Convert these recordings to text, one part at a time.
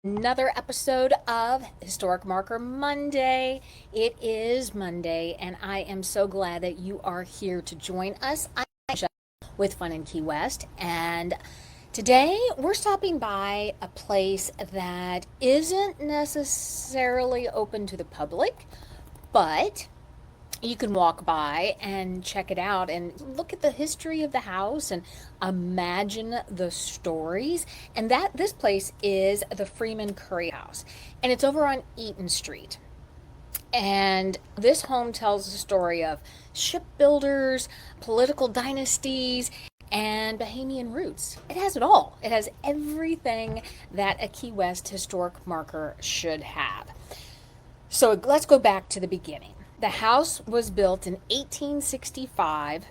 Another episode of Historic Marker Monday. It is Monday, and I am so glad that you are here to join us. I'm Michele with Fun in Key West, and today we're stopping by a place that isn't necessarily open to the public, but you can walk by and check it out and look at the history of the house and imagine the stories. And that this place is the Freeman Curry House, and it's over on Eaton Street. And this home tells the story of shipbuilders, political dynasties, and Bahamian roots. It has it all. It has everything that a Key West historic marker should have. So let's go back to the beginning. The house was built in 1865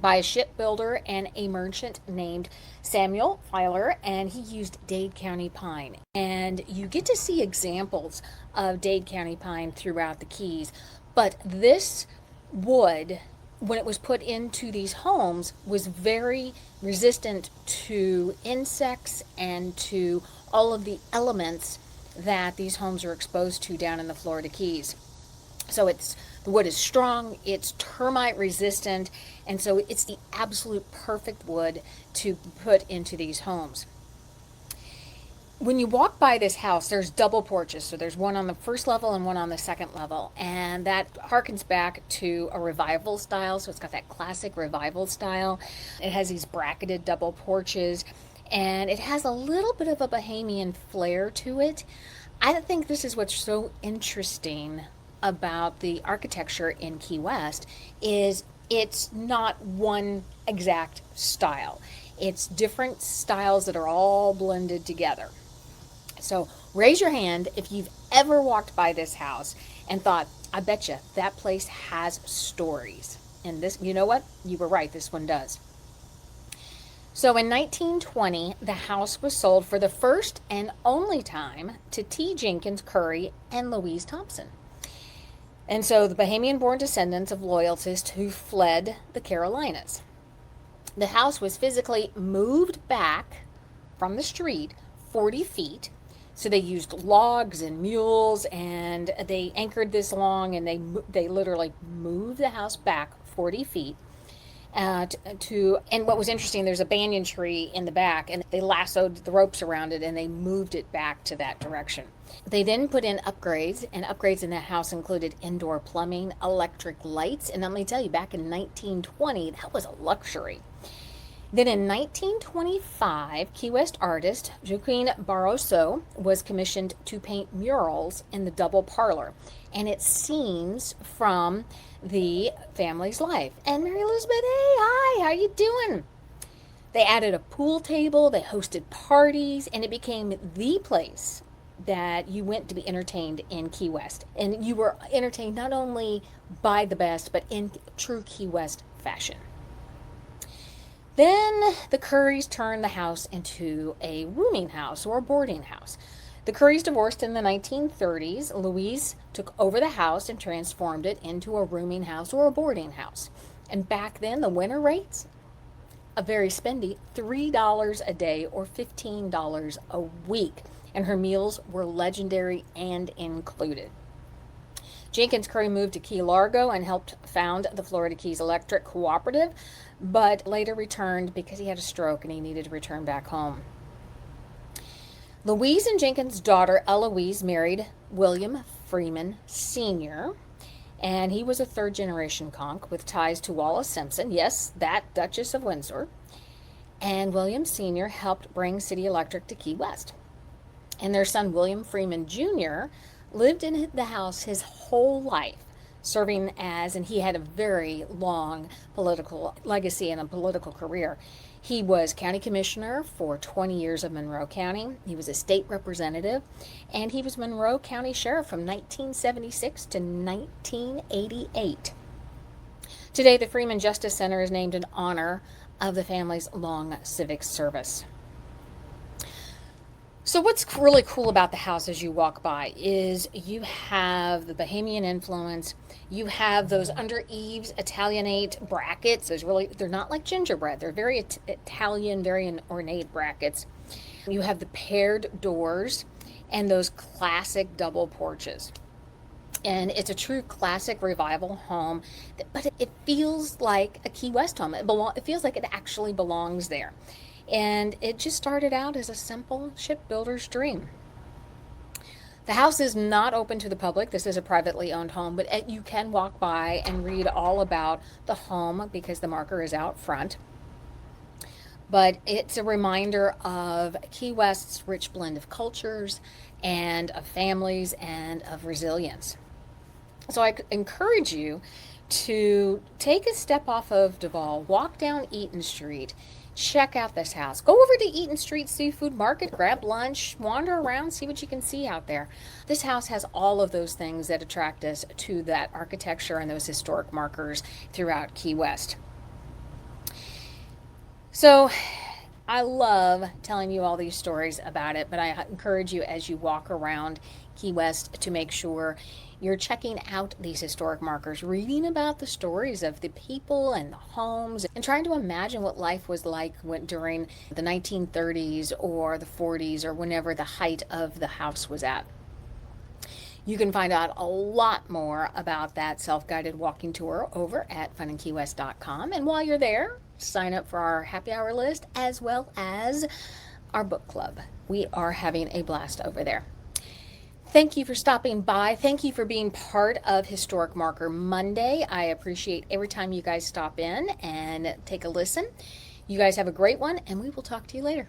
by a shipbuilder and a merchant named Samuel Filer, and he used Dade County pine. And you get to see examples of Dade County pine throughout the Keys, but this wood, when it was put into these homes, was very resistant to insects and to all of the elements that these homes are exposed to down in the Florida Keys. So the wood is strong, it's termite resistant, and so it's the absolute perfect wood to put into these homes. When you walk by this house, there's double porches. So there's one on the first level and one on the second level. And that harkens back to a revival style. So it's got that classic revival style. It has these bracketed double porches, and it has a little bit of a Bahamian flair to it. I think this is what's so interesting about the architecture in Key West is it's not one exact style. It's different styles that are all blended together. So raise your hand if you've ever walked by this house and thought, I bet you that place has stories. And this, you know what? You were right, this one does. So in 1920, the house was sold for the first and only time to T. Jenkins Curry and Louise Thompson. And so the Bahamian-born descendants of loyalists who fled the Carolinas. The house was physically moved back from the street 40 feet. So they used logs and mules, and they anchored this long, and they literally moved the house back 40 feet. And what was interesting, there's a banyan tree in the back, and they lassoed the ropes around it, and they moved it back to that direction. They then put in upgrades, and upgrades in that house included indoor plumbing, electric lights, and let me tell you, back in 1920, that was a luxury. Then in 1925, Key West artist Joaquin Barroso was commissioned to paint murals in the double parlor, and it's scenes from the family's life. And Mary Elizabeth, hey, hi, how you doing? They added a pool table, they hosted parties, and it became the place that you went to be entertained in Key West. And you were entertained not only by the best, but in true Key West fashion. Then the Currys turned the house into a rooming house or a boarding house. The Currys divorced in the 1930s. Louise took over the house and transformed it into a rooming house or a boarding house. And back then, the winter rates, a very spendy, $3 a day or $15 a week. And her meals were legendary and included. Jenkins Curry moved to Key Largo and helped found the Florida Keys Electric Cooperative, but later returned because he had a stroke and he needed to return back home. Louise and Jenkins' daughter Eloise married William Freeman Sr., and he was a third-generation conch with ties to Wallis Simpson, yes, that Duchess of Windsor, and William Sr. helped bring City Electric to Key West. And their son William Freeman Jr. lived in the house his whole life, serving as, and he had a very long political legacy and a political career. He was county commissioner for 20 years of Monroe County. He was a state representative, and he was Monroe County Sheriff from 1976 to 1988. Today, the Freeman Justice Center is named in honor of the family's long civic service. So what's really cool about the house as you walk by is you have the Bahamian influence. You have those under eaves Italianate brackets. They're not like gingerbread. They're very Italian, very ornate brackets. You have the paired doors. and those classic double porches. And it's a true classic revival home, but it feels like a Key West home. It feels like it actually belongs there. And it just started out as a simple shipbuilder's dream. The house is not open to the public. This is a privately owned home, but you can walk by and read all about the home because the marker is out front. But it's a reminder of Key West's rich blend of cultures and of families and of resilience. So I encourage you to take a step off of Duval, walk down Eaton Street, check out this house. Go over to Eaton Street Seafood Market, grab lunch, wander around, see what you can see out there. This house has all of those things that attract us to that architecture and those historic markers throughout Key West. So I love telling you all these stories about it, but I encourage you as you walk around Key West to make sure you're checking out these historic markers, reading about the stories of the people and the homes, and trying to imagine what life was like during the 1930s or the 40s or whenever the height of the house was at. You can find out a lot more about that self-guided walking tour over at FunInKeyWest.com. And while you're there, sign up for our happy hour list as well as our book club. We are having a blast over there. Thank you for stopping by. Thank you for being part of Historic Marker Monday. I appreciate every time you guys stop in and take a listen. You guys have a great one, and we will talk to you later.